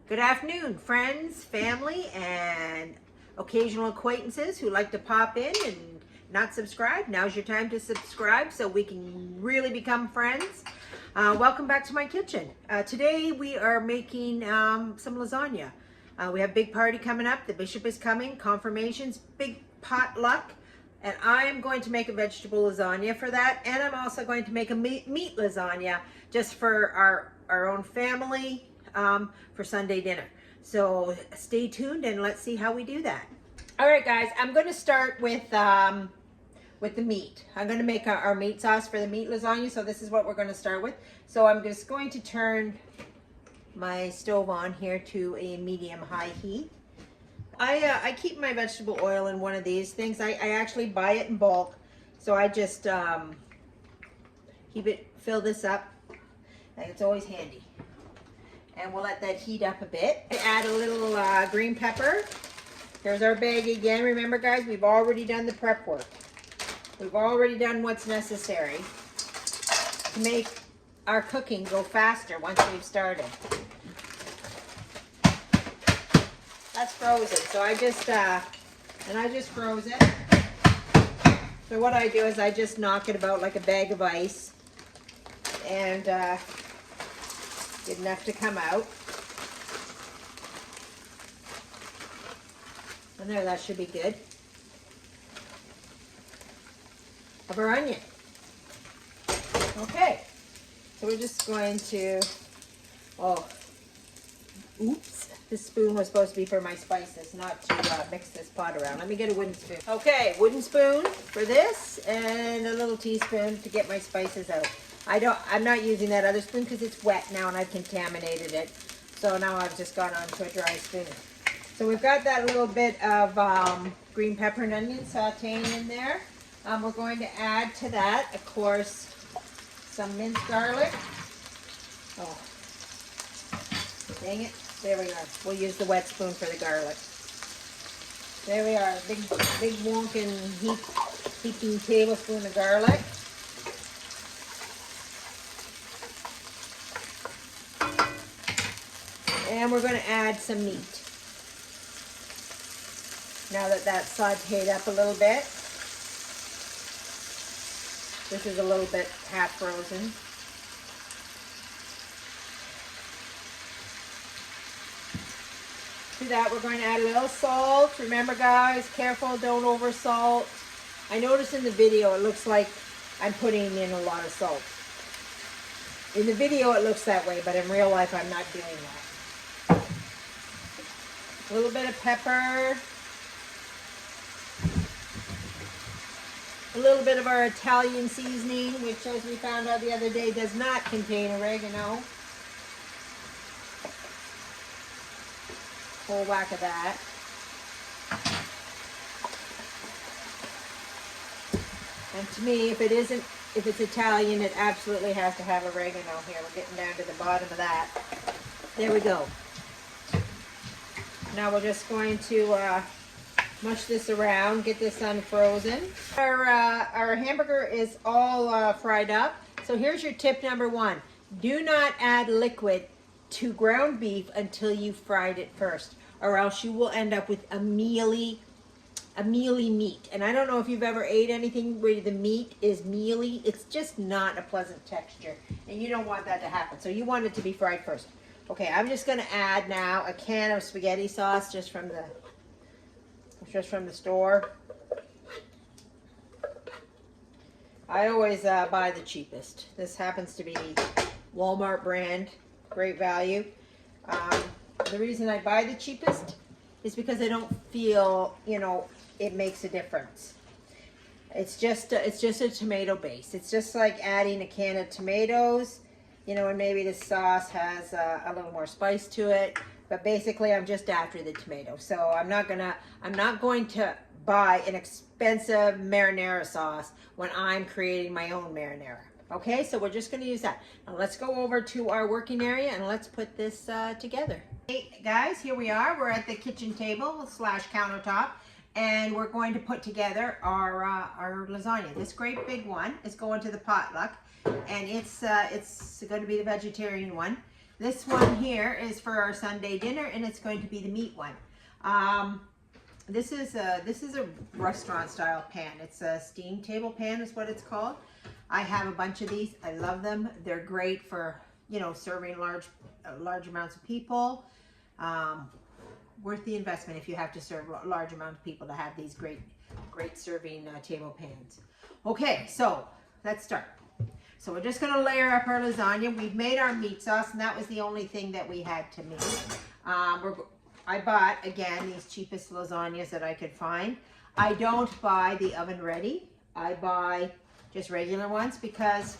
Good afternoon, friends, family, and occasional acquaintances who like to pop in and not subscribe. Now's your time to subscribe so we can really become friends. Welcome back to my kitchen. Today we are making some lasagna. We have a big party coming up. The bishop is coming, confirmations, big potluck. And I'm going to make a vegetable lasagna for that. And I'm also going to make a meat lasagna just for our own family. For Sunday dinner. So stay tuned and let's see how we do that. All right, guys, I'm going to start with the meat. I'm going to make our meat sauce for the meat lasagna. So this is what we're going to start with. So I'm just going to turn my stove on here to a medium-high heat. I keep my vegetable oil in one of these things. I actually buy it in bulk. So I just fill this up. And it's always handy. And we'll let that heat up a bit. Add a little green pepper. Here's our bag again. Remember, guys, we've already done the prep work. We've already done what's necessary to make our cooking go faster once we've started. That's frozen. So I just froze it. So what I do is I just knock it about like a bag of ice. And good enough to come out. And there, that should be good. Of our onion. Okay, so we're just going to, oops, this spoon was supposed to be for my spices, not to mix this pot around. Let me get a wooden spoon. Okay, wooden spoon for this, and a little teaspoon to get my spices out. I'm not using that other spoon because it's wet now and I've contaminated it. So now I've just gone on to a dry spoon. So we've got that little bit of green pepper and onion sauteing in there. We're going to add to that, of course, some minced garlic. Oh, dang it. There we are. We'll use the wet spoon for the garlic. There we are. Big wonkin' heaping tablespoon of garlic. And we're going to add some meat. Now that that's sauteed up a little bit. This is a little bit half frozen. To that we're going to add a little salt. Remember, guys, careful, don't over salt. I noticed in the video it looks like I'm putting in a lot of salt. In the video it looks that way, but in real life I'm not doing that. A little bit of pepper. A little bit of our Italian seasoning, which, as we found out the other day, does not contain oregano. Whole whack of that. And to me, if it's Italian, it absolutely has to have oregano here. We're getting down to the bottom of that. There we go. Now we're just going to mush this around, get this unfrozen. Our hamburger is all fried up. So here's your tip number one. Do not add liquid to ground beef until you've fried it first, or else you will end up with a mealy meat. And I don't know if you've ever ate anything where the meat is mealy. It's just not a pleasant texture, and you don't want that to happen. So you want it to be fried first. Okay, I'm just going to add now a can of spaghetti sauce just from the store. I always buy the cheapest. This happens to be Walmart brand, great value. The reason I buy the cheapest is because I don't feel, it makes a difference. It's just a tomato base. It's just like adding a can of tomatoes. And maybe the sauce has a little more spice to it, but basically I'm just after the tomato. So I'm not going to buy an expensive marinara sauce when I'm creating my own marinara. Okay, so we're just going to use that. Now let's go over to our working area and let's put this together. Hey guys, here we are. We're at the kitchen table / countertop, and we're going to put together our lasagna. This great big one is going to the potluck. And it's going to be the vegetarian one. This one here is for our Sunday dinner, and it's going to be the meat one. This is a restaurant style pan. It's a steam table pan is what it's called. I have a bunch of these. I love them. They're great for, you know, serving large amounts of people. Worth the investment if you have to serve large amounts of people to have these great serving table pans. Okay, so let's start. So we're just gonna layer up our lasagna. We've made our meat sauce, and that was the only thing that we had to make. I bought, again, these cheapest lasagnas that I could find. I don't buy the oven ready. I buy just regular ones because,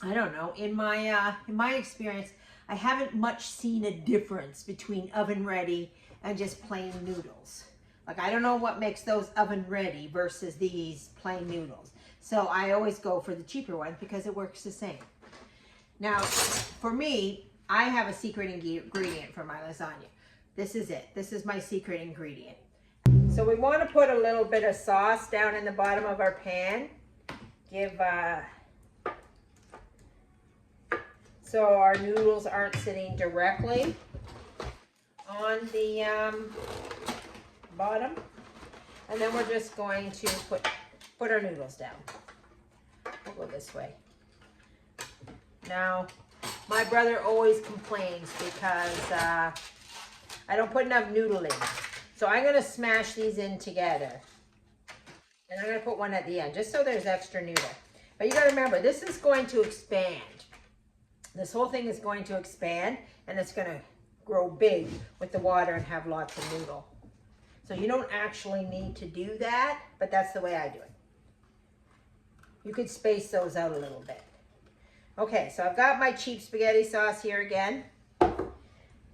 I don't know, in my experience, I haven't much seen a difference between oven ready and just plain noodles. Like, I don't know what makes those oven ready versus these plain noodles. So I always go for the cheaper one because it works the same. Now, for me, I have a secret ingredient for my lasagna. This is it. This is my secret ingredient. So we want to put a little bit of sauce down in the bottom of our pan. So our noodles aren't sitting directly on the bottom. And then we're just going to put our noodles down. We'll go this way. Now, my brother always complains because I don't put enough noodle in. So I'm going to smash these in together. And I'm going to put one at the end, just so there's extra noodle. But you got to remember, this is going to expand. This whole thing is going to expand, and it's going to grow big with the water and have lots of noodle. So you don't actually need to do that, but that's the way I do it. You could space those out a little bit. Okay, so I've got my cheap spaghetti sauce here again.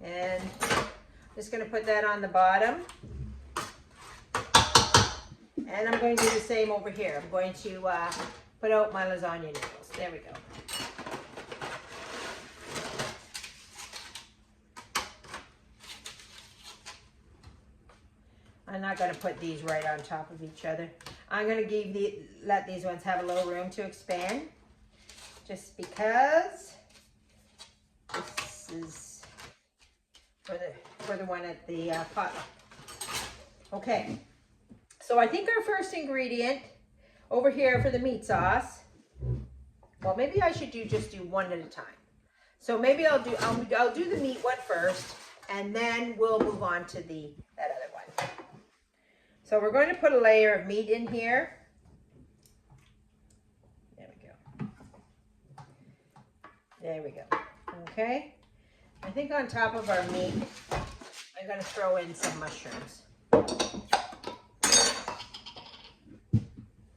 And I'm just going to put that on the bottom. And I'm going to do the same over here. I'm going to put out my lasagna noodles. There we go. I'm not going to put these right on top of each other. I'm going to let these ones have a little room to expand. Just because this is for the one at the potluck. Okay. So I think our first ingredient over here for the meat sauce, well, maybe I should just do one at a time. So maybe I'll do the meat one first, and then we'll move on to that other one. So we're going to put a layer of meat in here. There we go. There we go. Okay. I think on top of our meat, I'm going to throw in some mushrooms.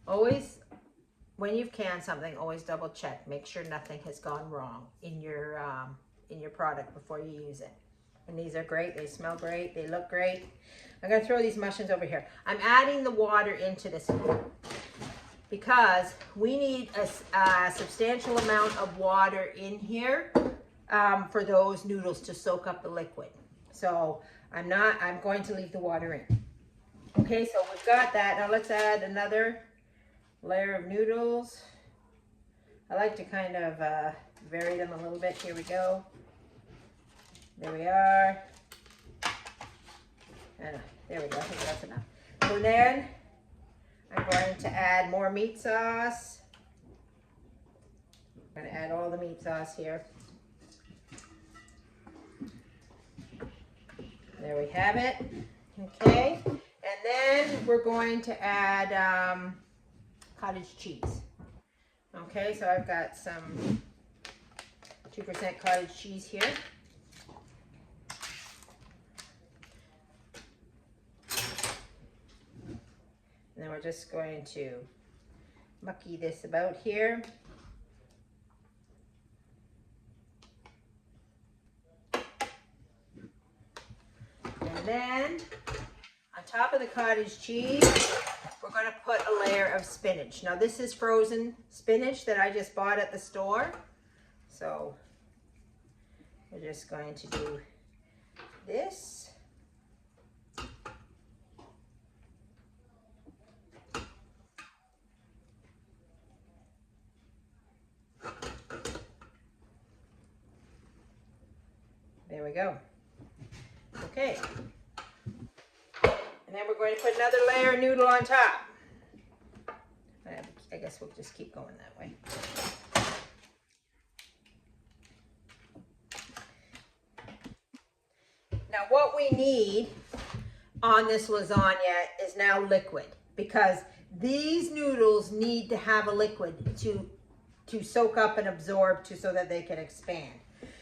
Always, when you've canned something, always double check. Make sure nothing has gone wrong in your product before you use it. And these are great. They smell great. They look great. I'm going to throw these mushrooms over here. I'm adding the water into this because we need a substantial amount of water in here for those noodles to soak up the liquid. So I'm going to leave the water in. Okay, so we've got that. Now let's add another layer of noodles. I like to kind of vary them a little bit. Here we go. There we are. And there we go. I think that's enough. So then I'm going to add more meat sauce. I'm going to add all the meat sauce here. There we have it. Okay. And then we're going to add cottage cheese. Okay, so I've got some 2% cottage cheese here. And then we're just going to mucky this about here. And then on top of the cottage cheese, we're going to put a layer of spinach. Now this is frozen spinach that I just bought at the store. So we're just going to do this. go. Okay. And then we're going to put another layer of noodle on top. I guess we'll just keep going that way. Now what we need on this lasagna is now liquid, because these noodles need to have a liquid to soak up and absorb so that they can expand.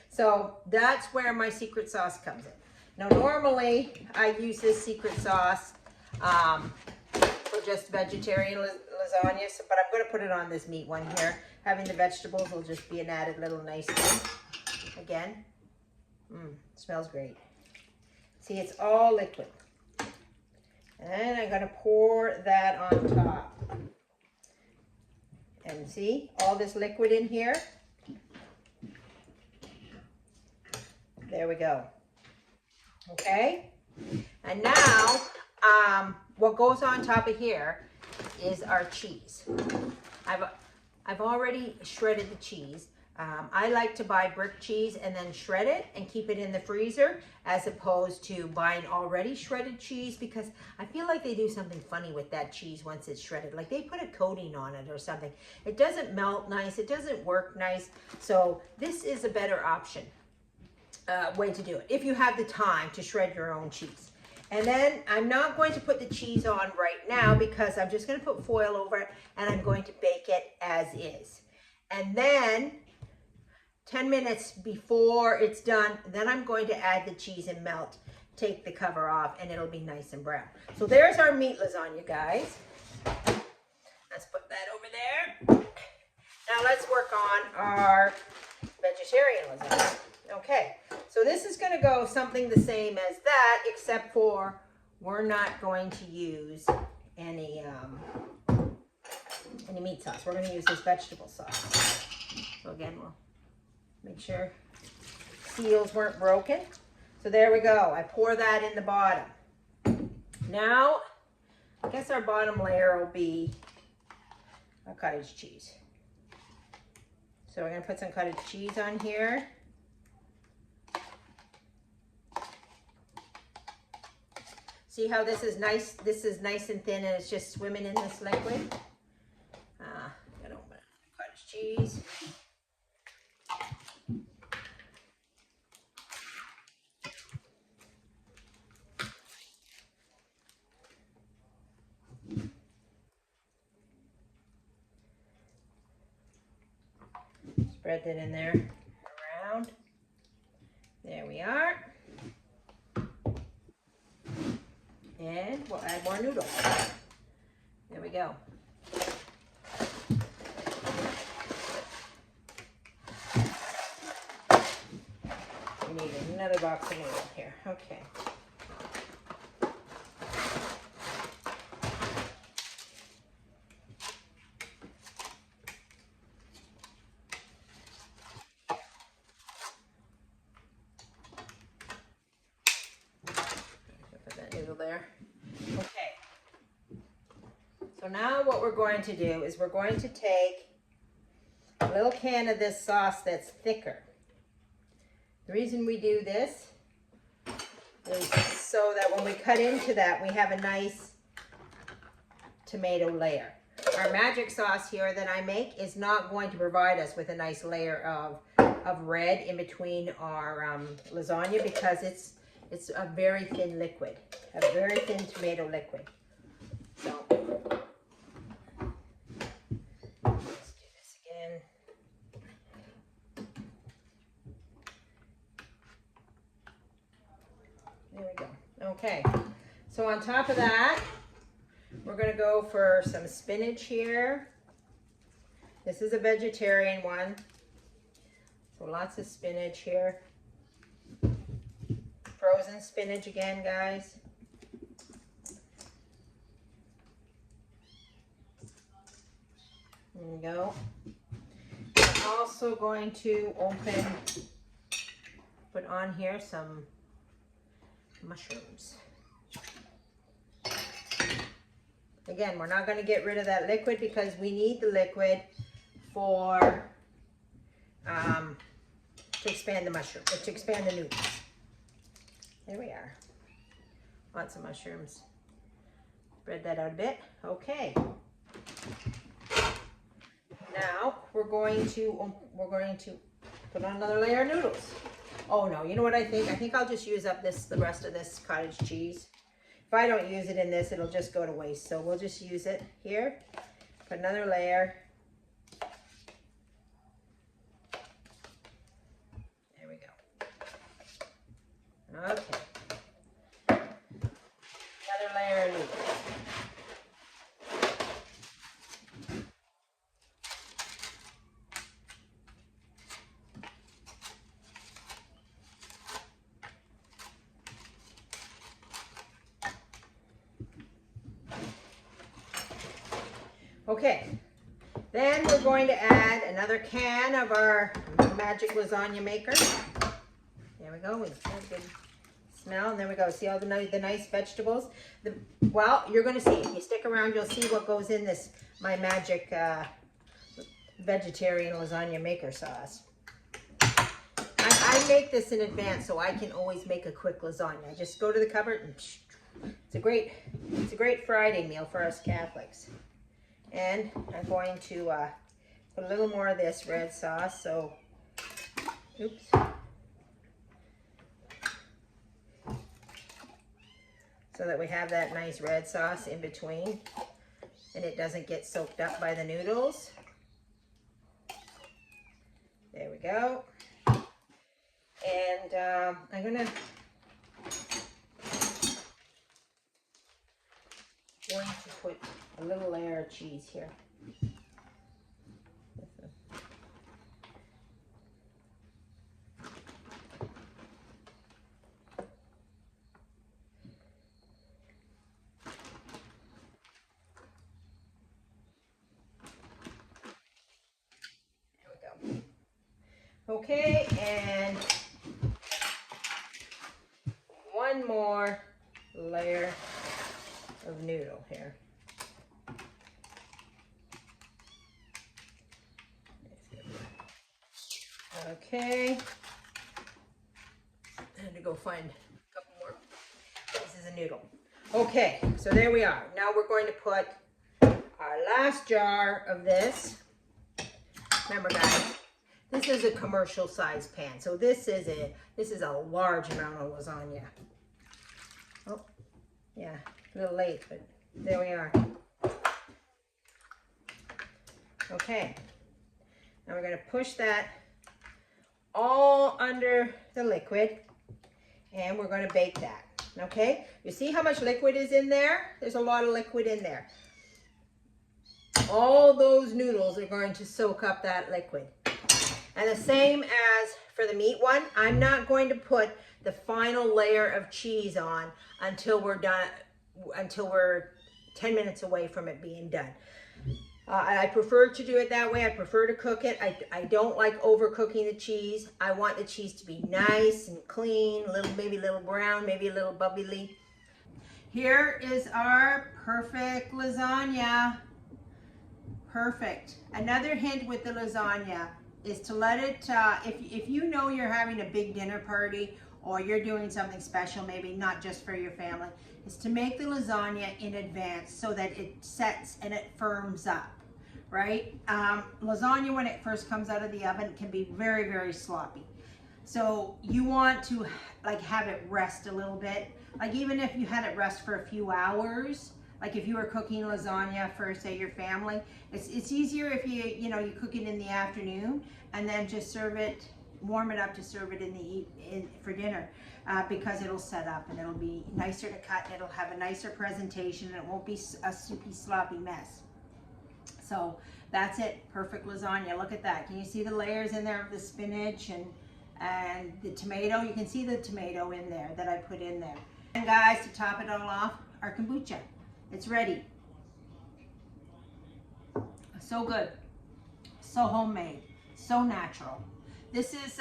So that's where my secret sauce comes in. Now normally I use this secret sauce for just vegetarian lasagna, but I'm going to put it on this meat one here. Having the vegetables will just be an added little nice thing. Again, smells great. See, it's all liquid. And I'm going to pour that on top. And see, all this liquid in here. There we go. Okay. And now, what goes on top of here is our cheese. I've already shredded the cheese. I like to buy brick cheese and then shred it and keep it in the freezer, as opposed to buying already shredded cheese, because I feel like they do something funny with that cheese once it's shredded. Like they put a coating on it or something. It doesn't melt nice. It doesn't work nice. So this is a better option, way to do it, if you have the time to shred your own cheese. And then I'm not going to put the cheese on right now, because I'm just going to put foil over it and I'm going to bake it as is. And then 10 minutes before it's done, then I'm going to add the cheese and melt, take the cover off, and it'll be nice and brown. So there's our meat lasagna, guys. Let's put that over there. Now let's work on our vegetarian lasagna. Okay, so this is going to go something the same as that, except for we're not going to use any meat sauce. We're going to use this vegetable sauce. So again, we'll make sure seals weren't broken. So there we go. I pour that in the bottom. Now, I guess our bottom layer will be our cottage cheese. So we're going to put some cottage cheese on here. See how this is nice? This is nice and thin, and it's just swimming in this liquid. Gonna open up the cottage cheese. Spread that in there around. There we are. And we'll add more noodles. There we go. We need another box of noodles here. Okay. There. Okay. So now what we're going to do is we're going to take a little can of this sauce that's thicker. The reason we do this is so that when we cut into that, we have a nice tomato layer. Our magic sauce here that I make is not going to provide us with a nice layer of red in between our lasagna, because it's a very thin liquid, a very thin tomato liquid. So let's do this again. There we go. Okay, so on top of that, we're going to go for some spinach here. This is a vegetarian one, so lots of spinach here. Frozen spinach again, guys. There we go. I'm also going to put on here some mushrooms. Again, we're not going to get rid of that liquid, because we need the liquid for to expand the mushroom, to expand the noodles. There we are. Lots of mushrooms. Spread that out a bit. Okay. Now we're going to put on another layer of noodles. Oh no, you know what I think? I think I'll just use up the rest of this cottage cheese. If I don't use it in this, it'll just go to waste. So we'll just use it here. Put another layer. There we go. Okay. Another layer of noodles. Okay, then we're going to add another can of our magic lasagna maker. There we go. We get a good smell, and there we go. See all the nice vegetables. Well, you're going to see if you stick around, you'll see what goes in this my magic vegetarian lasagna maker sauce. I make this in advance so I can always make a quick lasagna. I just go to the cupboard and it's a great Friday meal for us Catholics. And I'm going to put a little more of this red sauce. So, oops. So that we have that nice red sauce in between and it doesn't get soaked up by the noodles. There we go. And I'm going to put a little layer of cheese here. There we go. Okay, and one more layer of noodle here. Okay, I had to go find a couple more pieces of noodle. Okay, so there we are. Now we're going to put our last jar of this. Remember guys, this is a commercial size pan. So this is a large amount of lasagna. Oh, yeah, a little late, but there we are. Okay, now we're going to push that all under the liquid and we're going to bake that. Okay, you see how much liquid is in there? There's a lot of liquid in there. All those noodles are going to soak up that liquid. And the same as for the meat one, I'm not going to put the final layer of cheese on until we're done, until we're 10 minutes away from it being done. I prefer to do it that way. I prefer to cook it. I don't like overcooking the cheese. I want the cheese to be nice and clean, maybe a little brown, maybe a little bubbly. Here is our perfect lasagna. Perfect. Another hint with the lasagna is to let it, if you know you're having a big dinner party or you're doing something special, maybe not just for your family, is to make the lasagna in advance so that it sets and it firms up, right? Lasagna, when it first comes out of the oven, can be very, very sloppy. So you want to like have it rest a little bit. Like even if you had it rest for a few hours, like if you were cooking lasagna for say your family, it's easier if you cook it in the afternoon and then just serve it, warm it up to serve it for dinner, because it'll set up and it'll be nicer to cut and it'll have a nicer presentation and it won't be a soupy sloppy mess. So that's it, perfect lasagna. Look at that. Can you see the layers in there of the spinach and the tomato? You can see the tomato in there that I put in there. And guys, to top it all off, our kombucha. It's ready. So good, so homemade, so natural. This is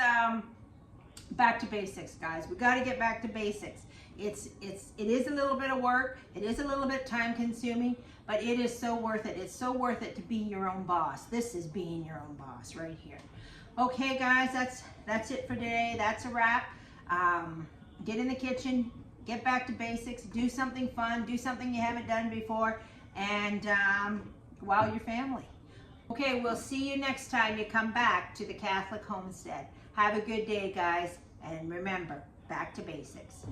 back to basics, guys. We got to get back to basics. It is a little bit of work. It is a little bit time consuming, but it is so worth it. It's so worth it to be your own boss. This is being your own boss right here. Okay, guys, that's it for today. That's a wrap. get in the kitchen, get back to basics, do something fun, do something you haven't done before, and wow your family. Okay, we'll see you next time you come back to the Catholic Homestead. Have a good day, guys, and remember, back to basics.